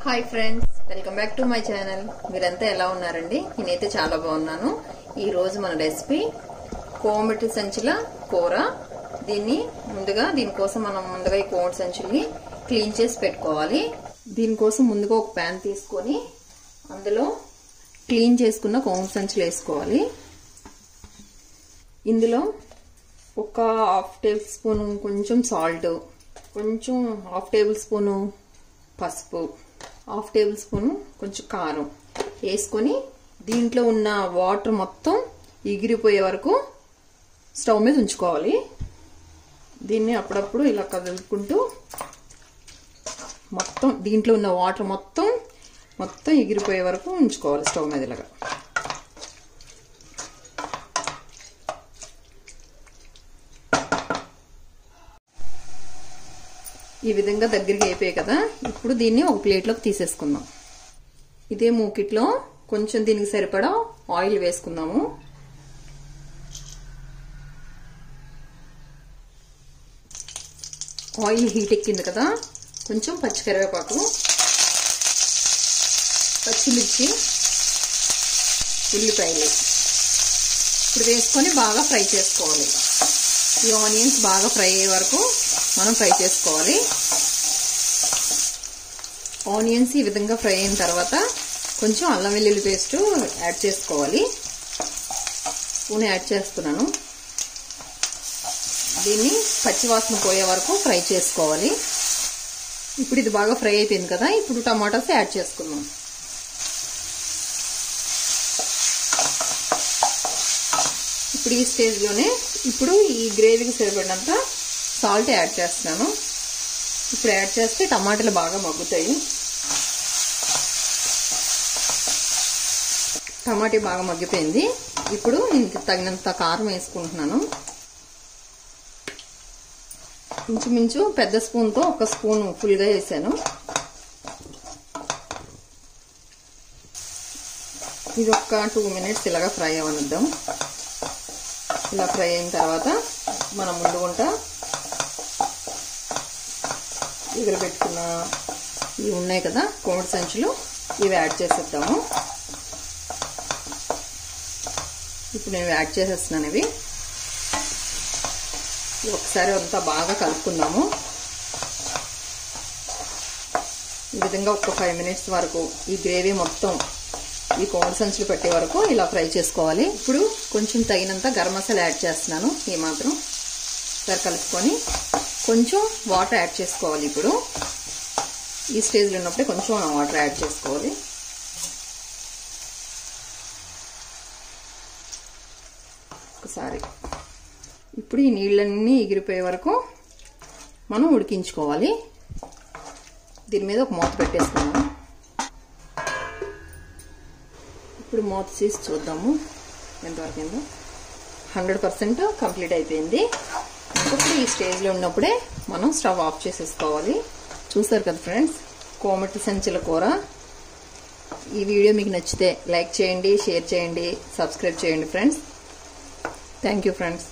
Hi friends, welcome back to my channel. మీరంతా ఎలా ఉన్నారండి? నేనైతే చాలా బాగున్నాను. ఈ రోజు మన రెసిపీ కోమటి సంచుల కూర. దీనికోసం మనం ముందుగా ఈ కోమటి సంచుల్ని క్లీన్ చేసి పెట్టుకోవాలి. దీనికోసం ముందుగా ఒక ప్యాన్ తీసుకొని అందులో క్లీన్ చేసుకున్న కోమటి సంచులు వేసుకోవాలి. ఇందులో ఒక హాఫ్ టేబుల్ స్పూన్ కొంచెం సాల్ట్, కొంచెం హాఫ్ టేబుల్ స్పూను పసుపు, హాఫ్ టేబుల్ స్పూన్ కొంచెం కారం వేసుకొని దీంట్లో ఉన్న వాటర్ మొత్తం ఎగిరిపోయే వరకు స్టవ్ మీద ఉంచుకోవాలి. దీన్ని అప్పుడప్పుడు ఇలా కదులుకుంటూ మొత్తం దీంట్లో ఉన్న వాటర్ మొత్తం ఎగిరిపోయే వరకు ఉంచుకోవాలి స్టవ్ మీద ఇలాగా. ఈ విధంగా దగ్గరికి అయిపోయాయి కదా. ఇప్పుడు దీన్ని ఒక ప్లేట్లోకి తీసేసుకుందాం. ఇదే మూకిట్లో కొంచెం దీనికి సరిపడా ఆయిల్ వేసుకుందాము. ఆయిల్ హీట్ ఎక్కింది కదా. కొంచెం పచ్చికరివేపాకు, పచ్చిమిర్చి, ఉల్లిపాయలు ఇప్పుడు వేసుకొని బాగా ఫ్రై చేసుకోవాలి. ఈ ఆనియన్స్ బాగా ఫ్రై అయ్యే వరకు మనం ఫ్రై చేసుకోవాలి. ఆనియన్స్ ఈ విధంగా ఫ్రై అయిన తర్వాత కొంచెం అల్లం వెల్లుల్లి పేస్ట్ యాడ్ చేసుకోవాలి. స్పూన్ యాడ్ చేస్తున్నాను. దీన్ని పచ్చివాసన పోయే వరకు ఫ్రై చేసుకోవాలి. ఇప్పుడు ఇది బాగా ఫ్రై అయిపోయింది కదా. ఇప్పుడు టమాటాస్ యాడ్ చేసుకుందాం. ఇప్పుడు ఈ స్టేజ్లోనే ఇప్పుడు ఈ గ్రేవీకి సరిపడినంత సాల్ట్ యాడ్ చేస్తున్నాను. ఇప్పుడు యాడ్ చేస్తే టమాటాలు బాగా మగ్గుతాయి. టమాటా బాగా మగ్గిపోయింది. ఇప్పుడు ఇంత తగినంత కారం వేసుకుంటున్నాను. ఇంచుమించు పెద్ద స్పూన్తో ఒక స్పూన్ ఫుల్గా వేసాను. ఇది ఒక 2 మినిట్స్ ఇలాగా ఫ్రై అవనిద్దాం. ఇలా ఫ్రై అయిన తర్వాత మనం ముందుగుంటా ఎగరబెట్టుకున్న ఇవి ఉన్నాయి కదా కోమటి సంచులు, ఇవి యాడ్ చేసేద్దాము. ఇప్పుడు నేను యాడ్ చేసేస్తున్నాను. ఇవి ఒకసారి అంతా బాగా కలుపుకుందాము. ఈ విధంగా ఒక 5 మినిట్స్ వరకు ఈ గ్రేవీ మొత్తం ఈ కోమటి సంచులు పెట్టే వరకు ఇలా ఫ్రై చేసుకోవాలి. ఇప్పుడు కొంచెం తగినంత గరం మసాలా యాడ్ చేస్తున్నాను. ఈ మాత్రం ఒకసారి కలుపుకొని కొంచెం వాటర్ యాడ్ చేసుకోవాలి. ఇప్పుడు ఈ స్టేజ్లో ఉన్నప్పుడే కొంచెం వాటర్ యాడ్ చేసుకోవాలి. ఒకసారి ఇప్పుడు ఈ నీళ్ళన్నీ ఎగిరిపోయే వరకు మనం ఉడికించుకోవాలి. దీని మీద ఒక మూత పెట్టేసుకున్నాము. ఇప్పుడు మూత తీసి చూద్దాము ఎంతవరకు అయిందో. 100% కంప్లీట్ అయిపోయింది. ఇప్పుడు ఈ స్టేజ్లో ఉన్నప్పుడే మనం స్టవ్ ఆఫ్ చేసేసుకోవాలి. చూసారు కదా ఫ్రెండ్స్, కోమటి సంచుల కూర. ఈ వీడియో మీకు నచ్చితే లైక్ చేయండి, షేర్ చేయండి, సబ్స్క్రైబ్ చేయండి ఫ్రెండ్స్. Thank you friends.